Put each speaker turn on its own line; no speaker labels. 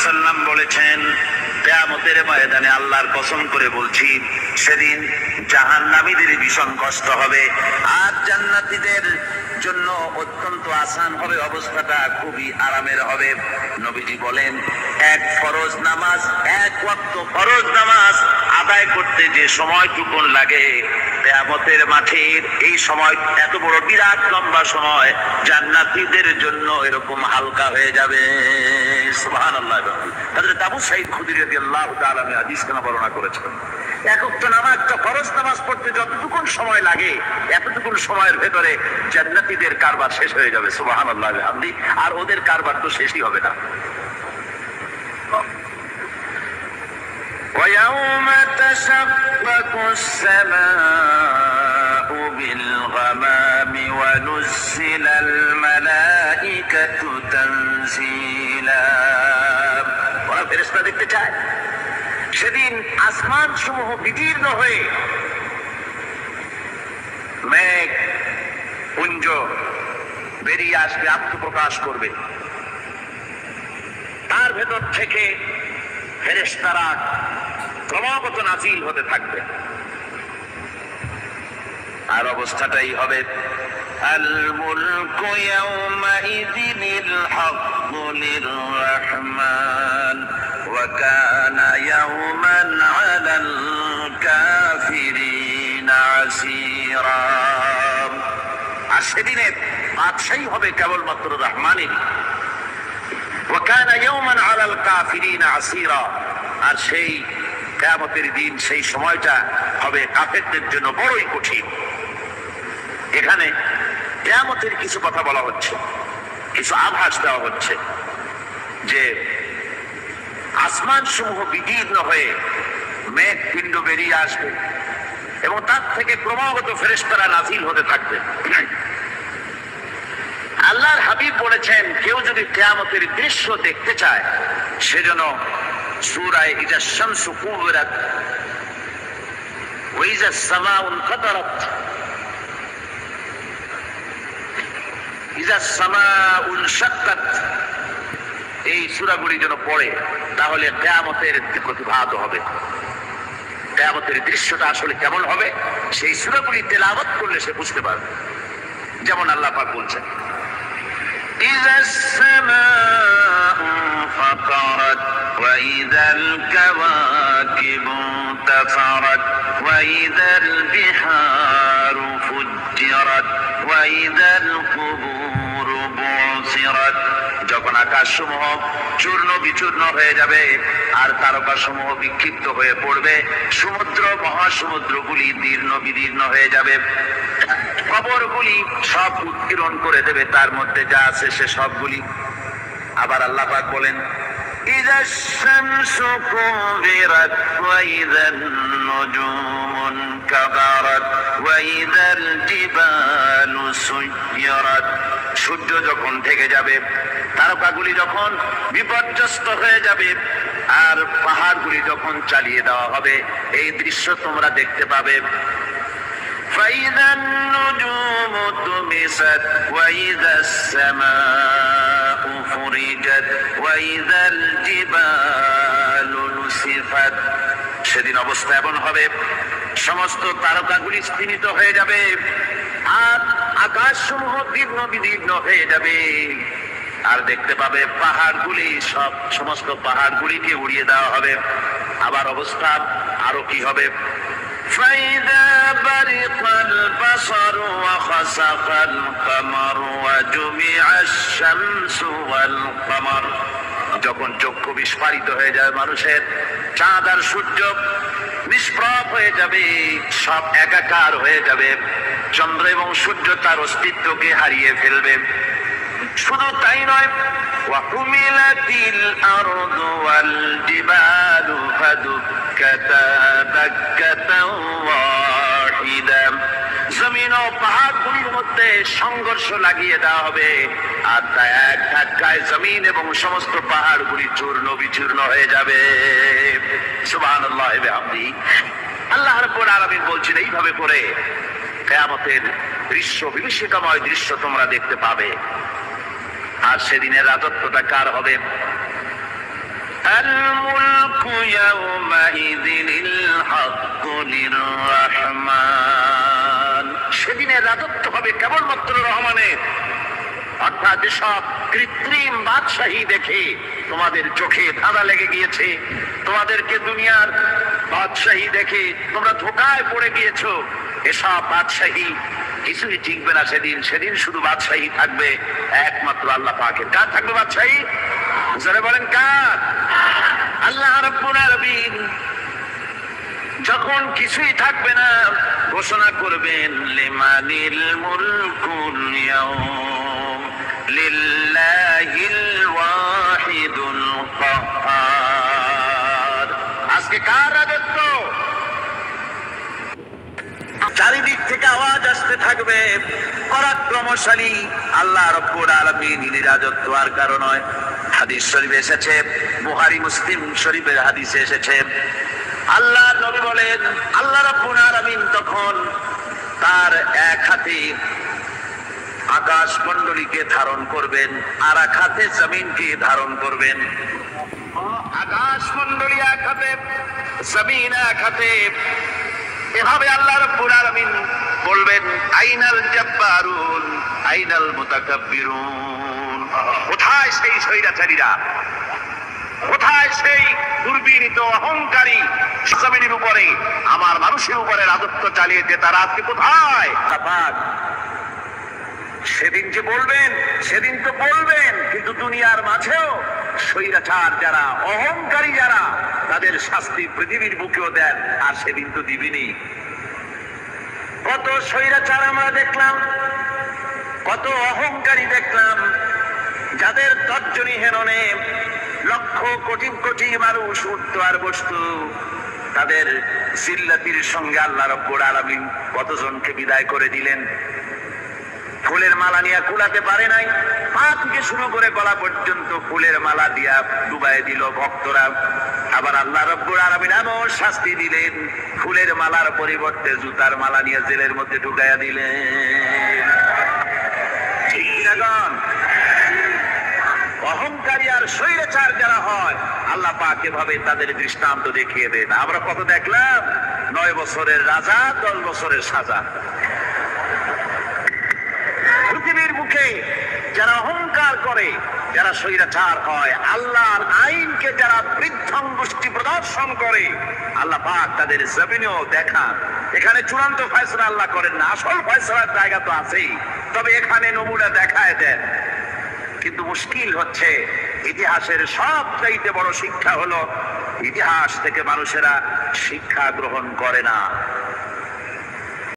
সাল্লাম বলেছেন, কিয়ামতের ময়দানে আল্লাহর কসম করে বলছি, সেদিন জাহান্নামীদের ভীষণ কষ্ট হবে, আর জান্নাতীদের জন্য অত্যন্ত আসান হবে, অবস্থাটা খুবই আরামের হবে। নবীজি বলেন, এক ফরজ নামাজ, এক ওয়াক্ত ফরজ নামাজ আদায় করতে যে সময়টুকু লাগে, কিয়ামতের মাঠের এই সময়, এত বড় বিরাট লম্বা সময়, জান্নাতীদের জন্য এরকম হালকা হয়ে যাবে। সুবহানাল্লাহ। হযরত আবু সাঈদ খুদরী রাদিয়াল্লাহু তাআলা হাদিস কেন বর্ণনা করেছেন, এক ওয়াক্ত নামাজ, একটা ফরজ নামাজ পড়তে যতটুকু সময় লাগে, এতটুকু সময়ের ভেতরে জান্নাতীদের কারবার শেষ হয়ে যাবে। সুবহানাল্লাহ বিহামদি। আর ওদের কারবার তো শেষই হবে না। وَيَوْمَ تَشَقَّقُ السَّمَاءُ بِالْغَمَامِ وَنُزِّلَ الْمَلَائِكَةُ تَنزِيلًا। ওরা ফেরেশতা দেখতে চায়, সেদিন আসমান সমূহ বিদীর্ণ হয়ে মেঘ পুঞ্জ বেরিয়ে আসবে, আত্মপ্রকাশ করবে, তার ভেতর থেকে ফেরেশতারা ক্রমাগত নাজিল হতে থাকবে, আর অবস্থাটাই হবে আল মুলকু ইয়াওমাইযিনিল হাক্কু লিররহমান ওয়া কানা ইয়াওমান আলাল কাফিরিনা আসীরা। আর সেদিনে বাদশাহী হবে কেবলমাত্র রহমানের। ওয়া কানা ইয়াওমান আলাল কাফিরিনা আসীরা। আর সেই কিয়ামতের দিন, সেই সময়টা হবে কাফেরদের জন্য বড়ই কঠিন। এখানে কিয়ামতের কিছু কথা বলা হচ্ছে, কিছু আভাস দেওয়া হচ্ছে যে আসমান সমূহ বিদীর্ণ হয়ে মেঘ পিণ্ড বেরিয়ে আসবে এবং তার থেকে ক্রমাগত ফেরেশতারা নাজিল হতে থাকবে। আল্লাহর হাবিব বলেছেন, কেউ যদি কিয়ামতের দৃশ্য দেখতে চায়, সেজন্য সূরা ইযা শামসু কুবিরাত ওয়া ইযা সামাউ ইনফাতারাত, ইযা সামাউ ইনশাক্কাত, এই সূরাগুলি যেন পড়ে, তাহলে কিয়ামতের প্রতিভাত হবে। কিয়ামতের দৃশ্যটা আসলে কেমন হবে, সেই সূরাগুলি তেলাওয়াত করলে সে বুঝতে পারবে। যেমন আল্লাহ পাক বলছেন, ইযা সামাউ ফাতারাত ওয়া ইযাল কাওয়াকিবু তাফারাত ওয়া ইযাল বিহারু ফুজ্জিরাত ওয়া ইযাল কুবুরু বুসিরাত। যখন আকাশসমূহ চূর্ণ বিচূর্ণ হয়ে যাবে আর তারকাসমূহ বিক্ষিপ্ত হয়ে পড়বে, সমুদ্র মহাসমুদ্রগুলি দীর্ণ বিদীর্ণ হয়ে যাবে, কবরগুলি সব উৎকীর্ণ করে দেবে, তার মধ্যে যা আছে সে সবগুলি। আবার আল্লাহ পাক বলেন, ইযা শামসু কুবিরাত ওয়া ইযান নুজুমু কাদারাত ওয়া ইযাল জিবালু সুয়্যিরাত। সূর্য যখন ঢেকে যাবে, তারকাগুলি যখন বিপর্যস্ত হয়ে যাবে, আর পাহাড়গুলি যখন চালিয়ে দেওয়া হবে, এই দৃশ্য তোমরা দেখতে পাবে। فإذا النجوم طمست وإذا السماء فرجت وإذا الجبال نسفت। সেদিন অবস্থা এমন হবে, সমস্ত তারকাগুলি স্তিমিত হয়ে যাবে আর আকাশসমূহ দীর্ণ বিদীর্ণ হয়ে যাবে, আর দেখতে পাবে পাহাড়গুলি, সমস্ত পাহাড়গুলিকে উড়িয়ে দেওয়া হবে। আবার অবস্থা আরো কি হবে, فإذا برق البصر وخسف القمر وجمع الشمس والقمر। যখন চক্ষু বিস্ফারিত হয়ে যাবে মানুষের, চাঁদ আর সূর্য নিষ্প্রভ হয়ে যাবে, সব একাকার হয়ে যাবে, চন্দ্র এবং সূর্য তার অস্তিত্বকে হারিয়ে ফেলবে। শুধু তাই নয়, ওয়াকুমিলাতিল আরদু ওয়াল জিবালু ফাদুক্কাতা দাক্কাতাও ওয়াহিদা। জমিন ও পাহাড়গুলির মধ্যে সংঘর্ষ লাগিয়ে দেওয়া হবে, আর তা এক ধাক্কায় জমিন এবং সমস্ত পাহাড়গুলি চূর্ণ বিচূর্ণ হয়ে যাবে। সুবহানাল্লাহ ওয়া বিহামদিহি। আল্লাহ রাব্বুল আলামিন বলছেন, এইভাবে করে কিয়ামতের দৃশ্য, বিভীষিকাময় দৃশ্য তোমরা দেখতে পাবে। আর সেদিনের রাজত্বটা কার হবে? আল মুলকু ইয়াউমাইযিনিল হাক্কু লির-রাহমান। সেদিনে রাজত্ব হবে কেবলমাত্র রহমানের। অর্থাৎ যেসব কৃত্রিম বাদশাহী দেখে তোমাদের চোখে ধাঁধা লেগে গিয়েছে, তোমাদেরকে দুনিয়ার বাদশাহী দেখে তোমরা ধোঁকায় পড়ে গিয়েছো, এসব বাদশাহী কিছুই টিকবে না সেদিন। সেদিন শুধু বাদশাহী থাকবে একমাত্র আল্লাহ পাকের। কার থাকবে বাদশাহী? যারা বলেন কার? আল্লাহ রাব্বুল আলামিন যখন কিছুই থাকবে না ঘোষণা করবেন লিমানিল মুলকুল ইয়াউম লিল্লাহিল ওয়াহিদুল কাহ্হার। আজকে কার রাজত্ব? চারিদিক থেকে আওয়াজ আসতে থাকবে পরাক্রমশালী আল্লাহ রাব্বুল আলামিনের রাজত্ব। আর কারণ নয়, হাদিস শরীফে এসেছে, বুখারী মুসলিম শরীফের হাদিসে এসেছে, আল্লাহর নবী বলেন আল্লাহ রাব্বুল আলামিন তখন তার এক হাতে আকাশ মণ্ডলীকে ধারণ করবেন আর এক হাতে জমিনকে ধারণ করবেন। আকাশ মণ্ডলী এক হাতে, জমিন এক হাতে। এভাবে আল্লাহ রাব্বুল আলামিন বলবেন আইনাল জাব্বারুন আইনাল মুতাকাব্বিরুন। কোথায় সেই স্বৈরাচারীরা? কোথায় সেই দুর্বিনীত অহংকারী জমিনের উপরে আমার মানুষের উপরে রাজত্ব চালিয়েছে? তারা আজকে কোথায়? সেদিন যে বলবেন, সেদিন তো বলবেন, কিন্তু দুনিয়ার মাঝেও স্বৈরাচার যারা, অহংকারী যারা, তাদের শাস্তি পৃথিবীর বুকেও দেন। আর সেদিন তো দিবেনি। কত স্বৈরাচার আমরা দেখলাম, কত অহংকারী দেখলাম, যাদের তর্জনী হেরণে লক্ষ কোটি কোটি মানুষ উঠত আর বসত। তাদের জিল্লাতির সঙ্গে আল্লাহ রাব্বুল আলামিন কতজনকে বিদায় করে দিলেন। ফুলের মালা নিয়ে কুলাতে পারে নাই, পা থেকে শুরু করে গলা পর্যন্ত ফুলের মালা দিয়া ডুবাই দিল ভক্তরা। আবার আল্লাহ রাব্বুল আলামিন এমন শাস্তি দিলেন, ফুলের মালার পরিবর্তে জুতার মালা নিয়ে জেলের মধ্যে ঢুকাইয়া দিলেন। ঠিক কিনা? অহংকারী আর স্বৈরাচার যারা হয় আল্লাহ পাক এভাবে তাদের দৃষ্টান্ত দেখিয়ে দেন। আমরা কত দেখলাম, 9 বছরের রাজা, 10 বছরের সাজা। পৃথিবীর মুখে যারা অহংকার করে, যারা স্বৈরাচার হয়, আল্লাহর আইনকে যারা বৃদ্ধাঙ্গুষ্টি প্রদর্শন করে, আল্লাহ পাক তাদের জমিনেও দেখান। এখানে চূড়ান্ত ফয়সালা আল্লাহ করেন না, আসল ফয়সালার জায়গা তো আছেই, তবে এখানে নমুনা দেখায় দেন। কিন্তু মুশকিল হচ্ছে, ইতিহাসের সবচাইতে বড় শিক্ষা হলো ইতিহাস থেকে মানুষেরা শিক্ষা গ্রহণ করে না।